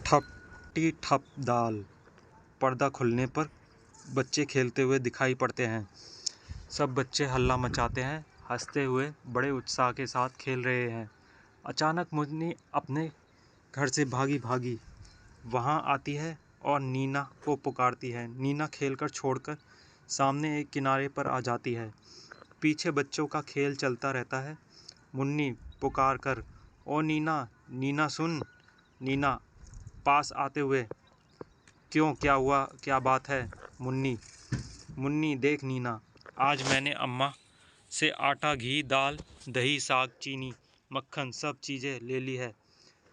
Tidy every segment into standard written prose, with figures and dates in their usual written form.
ठप टी ठप दाल। पर्दा खुलने पर बच्चे खेलते हुए दिखाई पड़ते हैं। सब बच्चे हल्ला मचाते हैं, हंसते हुए बड़े उत्साह के साथ खेल रहे हैं। अचानक मुन्नी अपने घर से भागी भागी वहां आती है और नीना को पुकारती है। नीना खेलकर छोड़कर सामने एक किनारे पर आ जाती है। पीछे बच्चों का खेल चलता रहता है। मुन्नी पुकार कर, ओ नीना, नीना सुन। नीना पास आते हुए, क्यों, क्या हुआ, क्या बात है? मुन्नी मुन्नी देख नीना, आज मैंने अम्मा से आटा, घी, दाल, दही, साग, चीनी, मक्खन सब चीज़ें ले ली है।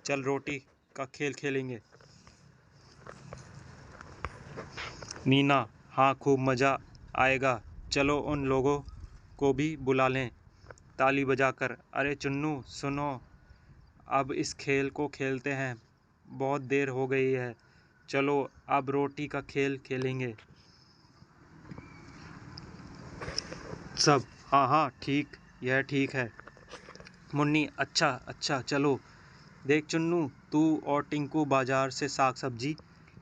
चल रोटी का खेल खेलेंगे। नीना, हाँ खूब मज़ा आएगा, चलो उन लोगों को भी बुला लें ताली बजाकर। अरे चुन्नू सुनो, अब इस खेल को खेलते हैं, बहुत देर हो गई है, चलो अब रोटी का खेल खेलेंगे। सब हाँ हाँ ठीक, यह ठीक है। मुन्नी अच्छा अच्छा चलो। देख चुन्नू, तू और टिंकू बाजार से साग सब्जी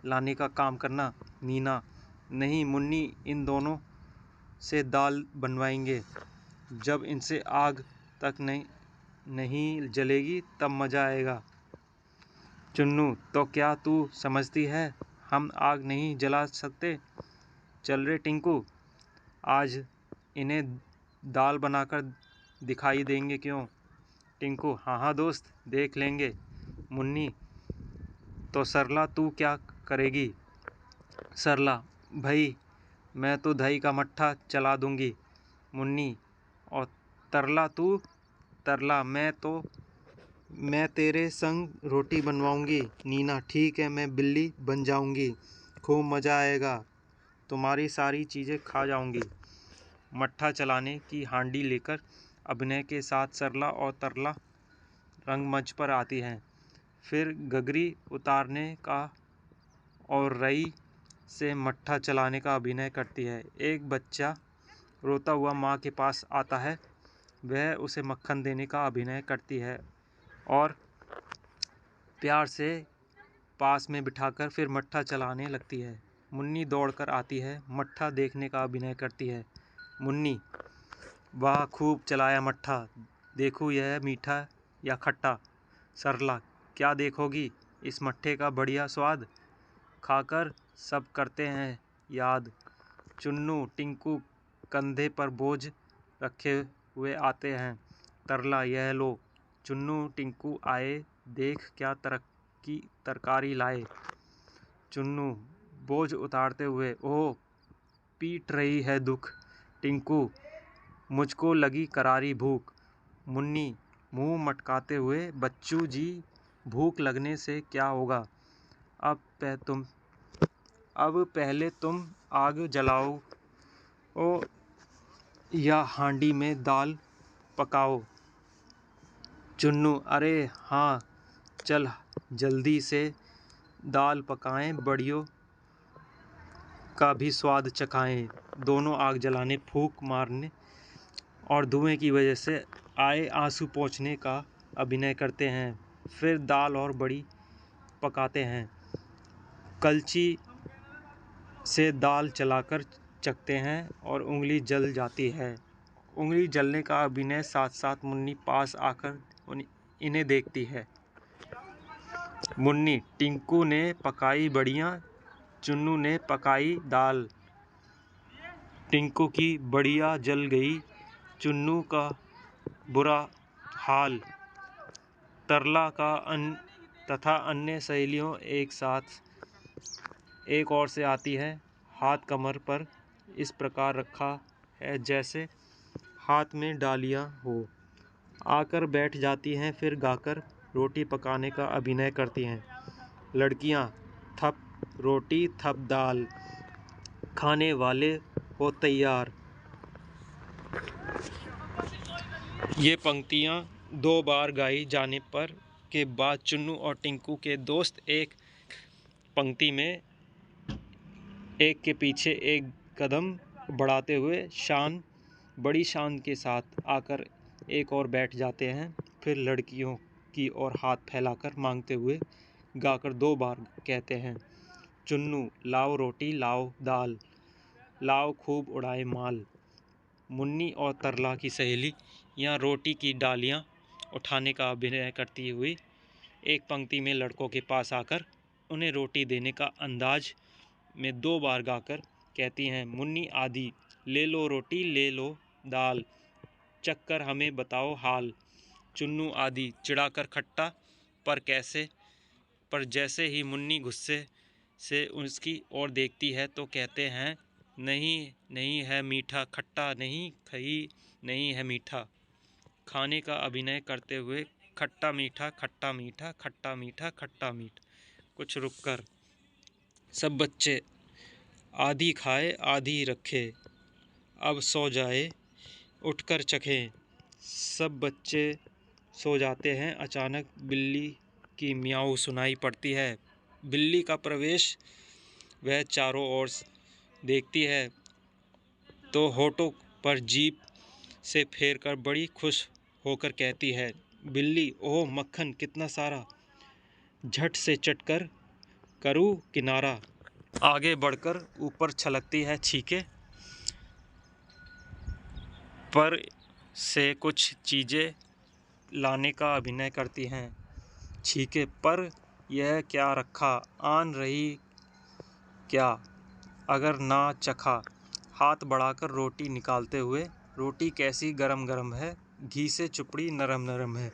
लाने का काम करना। नीना, नहीं मुन्नी, इन दोनों से दाल बनवाएंगे। जब इनसे आग तक नहीं जलेगी तब मज़ा आएगा। चुन्नू, तो क्या तू समझती है हम आग नहीं जला सकते? चल रे टिंकू, आज इन्हें दाल बनाकर दिखाई देंगे। क्यों? टिंकू, हाँ हाँ दोस्त, देख लेंगे। मुन्नी, तो सरला तू क्या करेगी? सरला, भाई मैं तो दही का मट्ठा चला दूंगी। मुन्नी, और तरला तू? तरला, मैं तेरे संग रोटी बनवाऊंगी। नीना, ठीक है, मैं बिल्ली बन जाऊंगी, खूब मज़ा आएगा, तुम्हारी सारी चीज़ें खा जाऊंगी। मट्ठा चलाने की हांडी लेकर अभिनय के साथ सरला और तरला रंगमंच पर आती हैं। फिर गगरी उतारने का और रई से मट्ठा चलाने का अभिनय करती है। एक बच्चा रोता हुआ माँ के पास आता है, वह उसे मक्खन देने का अभिनय करती है और प्यार से पास में बिठाकर फिर मट्ठा चलाने लगती है। मुन्नी दौड़कर आती है, मट्ठा देखने का अभिनय करती है। मुन्नी, वाह खूब चलाया मट्ठा, देखो यह मीठा या खट्टा। सरला, क्या देखोगी, इस मट्ठे का बढ़िया स्वाद, खाकर सब करते हैं याद। चुन्नू टिंकू कंधे पर बोझ रखे हुए आते हैं। तरला, यह लो। चुन्नू टिंकू आए, देख क्या तरकारी लाए। चुन्नू बोझ उतारते हुए, ओह पीट रही है दुख। टिंकू, मुझको लगी करारी भूख। मुन्नी मुंह मटकाते हुए, बच्चू जी भूख लगने से क्या होगा, अब पहले तुम आग जलाओ या हांडी में दाल पकाओ। चुन्नू, अरे हाँ चल जल्दी से दाल पकाएं, बड़ियों का भी स्वाद चखाएं। दोनों आग जलाने, फूंक मारने और धुएं की वजह से आए आंसू पोंछने का अभिनय करते हैं। फिर दाल और बड़ी पकाते हैं। कलछी से दाल चलाकर चखते हैं और उंगली जल जाती है। उंगली जलने का अभिनय साथ साथ मुन्नी पास आकर इन्हें देखती है। मुन्नी, टिंकू ने पकाई बढ़िया, चुन्नू ने पकाई दाल। टिंकू की बढ़िया जल गई, चुन्नू का बुरा हाल। तरला का तथा अन्य सहेलियों एक साथ एक ओर से आती है, हाथ कमर पर इस प्रकार रखा है जैसे हाथ में डालियाँ हो, आकर बैठ जाती हैं। फिर गाकर रोटी पकाने का अभिनय करती हैं। लड़कियां, थप रोटी थप दाल, खाने वाले हो तैयार। ये पंक्तियां 2 बार गाई जाने पर के बाद चुन्नू और टिंकू के दोस्त एक पंक्ति में एक के पीछे एक कदम बढ़ाते हुए बड़ी शान के साथ आकर एक और बैठ जाते हैं। फिर लड़कियों की ओर हाथ फैलाकर मांगते हुए गाकर 2 बार कहते हैं। चुन्नू लाओ रोटी लाओ दाल, लाओ खूब उड़ाए माल। मुन्नी और तरला की सहेलियाँ रोटी की डालियाँ उठाने का अभिनय करती हुई एक पंक्ति में लड़कों के पास आकर उन्हें रोटी देने का अंदाज में 2 बार गाकर कहती हैं। मुन्नी आदि ले लो रोटी ले लो दाल, चक्कर हमें बताओ हाल। चुन्नू आदि चिढ़ाकर खट्टा पर जैसे ही मुन्नी गुस्से से उसकी ओर देखती है तो कहते हैं नहीं नहीं है मीठा खट्टा, नहीं खही नहीं है मीठा। खाने का अभिनय करते हुए खट्टा मीठा खट्टा मीठा खट्टा मीठा खट्टा मीठा। कुछ रुककर सब बच्चे आधी खाए आधी रखे, अब सो जाए उठकर चखें। सब बच्चे सो जाते हैं। अचानक बिल्ली की म्याऊं सुनाई पड़ती है। बिल्ली का प्रवेश वह चारों ओर देखती है तो होठों पर जीभ से फेरकर बड़ी खुश होकर कहती है, बिल्ली ओह मक्खन कितना सारा, झट से चटकर करूँ किनारा। आगे बढ़कर ऊपर छलकती है छीके पर से कुछ चीज़ें लाने का अभिनय करती हैं। छीके पर यह क्या रखा, आन रही क्या अगर ना चखा। हाथ बढ़ाकर रोटी निकालते हुए, रोटी कैसी गरम गरम है, घी से चुपड़ी नरम नरम है।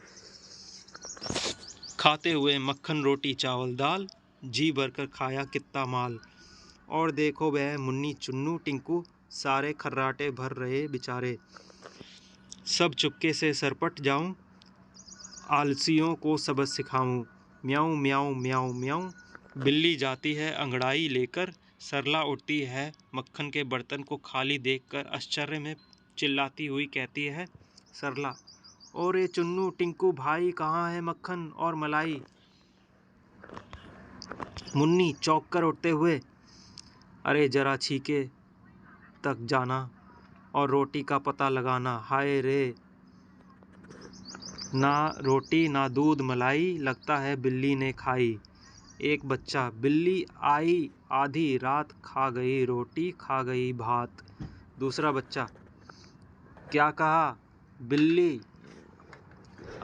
खाते हुए मक्खन रोटी चावल दाल, जी भरकर खाया कितना माल। और देखो वह मुन्नी चुन्नू टिंकू सारे खर्राटे भर रहे बेचारे। सब चुपके से सरपट जाऊं, आलसियों को सबक सिखाऊं। म्याऊं म्याऊं म्याऊं म्याऊं। बिल्ली जाती है अंगड़ाई लेकर, सरला उठती है मक्खन के बर्तन को खाली देखकर आश्चर्य में चिल्लाती हुई कहती है, सरला और ये चुन्नू टिंकू भाई कहाँ है मक्खन और मलाई। मुन्नी चौंक कर उठते हुए, अरे जरा छीके तक जाना और रोटी का पता लगाना। हाय रे, ना रोटी ना दूध मलाई, लगता है बिल्ली ने खाई। एक बच्चा, बिल्ली आई आधी रात खा गई रोटी खा गई भात। दूसरा बच्चा, क्या कहा, बिल्ली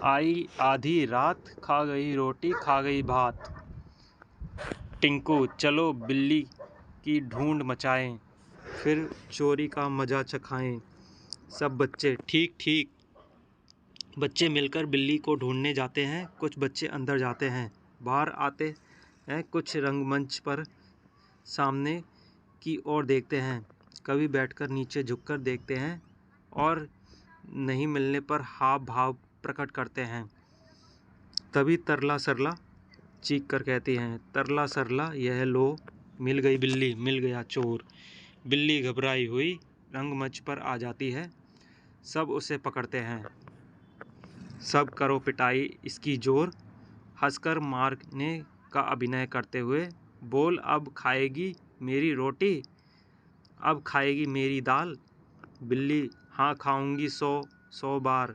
आई आधी रात खा गई रोटी खा गई भात। टिंकू, चलो बिल्ली की ढूंढ मचाएं, फिर चोरी का मजा चखाएं। सब बच्चे, ठीक ठीक। बच्चे मिलकर बिल्ली को ढूंढने जाते हैं। कुछ बच्चे अंदर जाते हैं, बाहर आते हैं। कुछ रंगमंच पर सामने की ओर देखते हैं, कभी बैठकर नीचे झुककर देखते हैं और नहीं मिलने पर हाव भाव प्रकट करते हैं। तभी तरला सरला चीख कर कहती हैं, तरला सरला यह लो, मिल गई बिल्ली मिल गया चोर। बिल्ली घबराई हुई रंगमंच पर आ जाती है। सब उसे पकड़ते हैं। सब करो पिटाई इसकी जोर, हंसकर मारने का अभिनय करते हुए, बोल अब खाएगी मेरी रोटी, अब खाएगी मेरी दाल। बिल्ली, हाँ खाऊंगी 100 बार,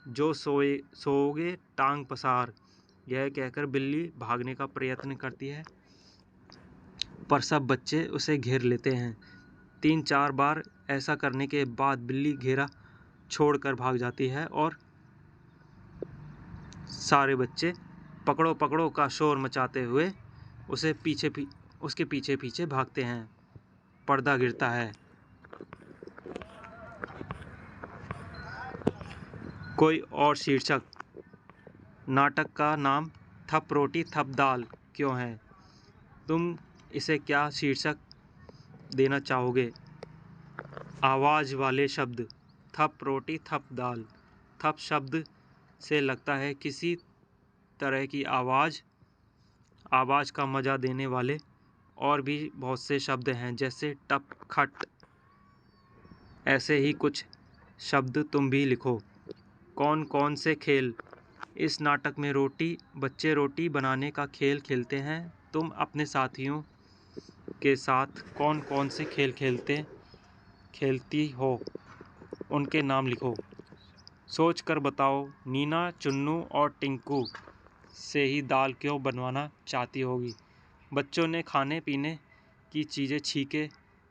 जो सोओगे टांग पसार। यह कहकर बिल्ली भागने का प्रयत्न करती है पर सब बच्चे उसे घेर लेते हैं। 3-4 बार ऐसा करने के बाद बिल्ली घेरा छोड़कर भाग जाती है और सारे बच्चे पकड़ो पकड़ो का शोर मचाते हुए उसके पीछे पीछे भागते हैं। पर्दा गिरता है। कोई और शीर्षक। नाटक का नाम थप रोटी थप दाल क्यों है? तुम इसे क्या शीर्षक देना चाहोगे? आवाज़ वाले शब्द। थप रोटी थप दाल। थप शब्द से लगता है किसी तरह की आवाज़ का मज़ा देने वाले और भी बहुत से शब्द हैं, जैसे टप खट। ऐसे ही कुछ शब्द तुम भी लिखो। कौन कौन से खेल। इस नाटक में बच्चे रोटी बनाने का खेल खेलते हैं। तुम अपने साथियों के साथ कौन कौन से खेल खेलती हो, उनके नाम लिखो। सोच कर बताओ। नीना, चुन्नू और टिंकू से ही दाल क्यों बनवाना चाहती होगी। बच्चों ने खाने पीने की चीज़ें छीके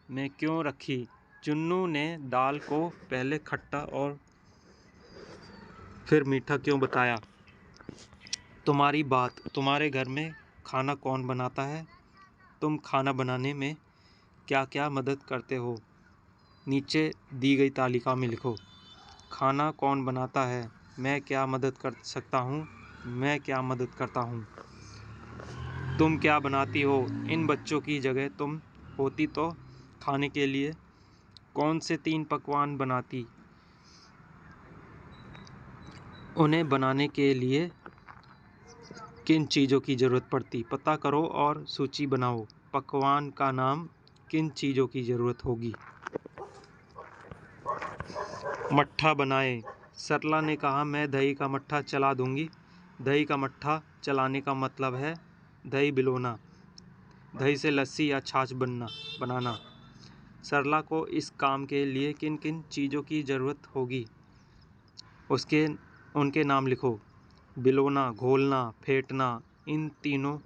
में क्यों रखी। चुन्नू ने दाल को पहले खट्टा और फिर मीठा क्यों बताया। तुम्हारी बात, तुम्हारे घर में खाना कौन बनाता है। तुम खाना बनाने में क्या क्या मदद करते हो। नीचे दी गई तालिका में लिखो। खाना कौन बनाता है, मैं क्या मदद कर सकता हूँ, मैं क्या मदद करता हूँ। तुम क्या बनाती हो। इन बच्चों की जगह तुम होती तो खाने के लिए कौन से 3 पकवान बनाती। उन्हें बनाने के लिए किन चीज़ों की ज़रूरत पड़ती। पता करो और सूची बनाओ। पकवान का नाम, किन चीज़ों की ज़रूरत होगी। मट्ठा बनाए। सरला ने कहा, मैं दही का मट्ठा चला दूंगी। दही का मट्ठा चलाने का मतलब है दही बिलोना, दही से लस्सी या छाछ बनाना। सरला को इस काम के लिए किन किन चीज़ों की ज़रूरत होगी, उनके नाम लिखो। बिलोना, घोलना, फेंटना, इन तीनों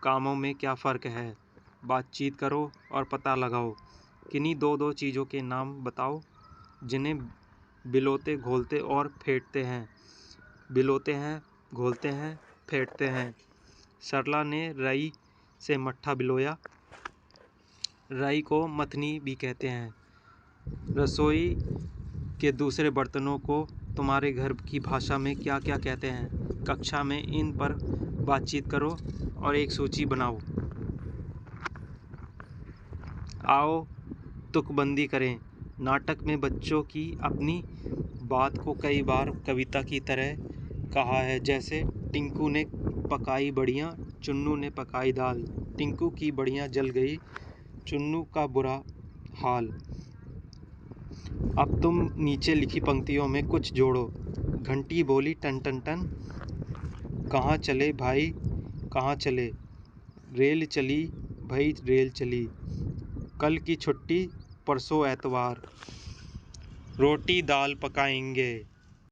कामों में क्या फ़र्क है। बातचीत करो और पता लगाओ। किन्हीं 2-2 चीज़ों के नाम बताओ जिन्हें बिलोते, घोलते और फेंटते हैं। बिलोते हैं, घोलते हैं, फेंटते हैं। सरला ने राई से मट्ठा बिलोया। राई को मथनी भी कहते हैं। रसोई के दूसरे बर्तनों को तुम्हारे घर की भाषा में क्या क्या कहते हैं। कक्षा में इन पर बातचीत करो और एक सूची बनाओ। आओ तुकबंदी करें। नाटक में बच्चों की अपनी बात को कई बार कविता की तरह कहा है, जैसे टिंकू ने पकाई बढ़िया, चुन्नू ने पकाई दाल। टिंकू की बढ़िया जल गई, चुन्नू का बुरा हाल। अब तुम नीचे लिखी पंक्तियों में कुछ जोड़ो। घंटी बोली टन टन टन, कहाँ चले भाई कहाँ चले। रेल चली भाई रेल चली, कल की छुट्टी परसों एतवार। रोटी दाल पकाएंगे।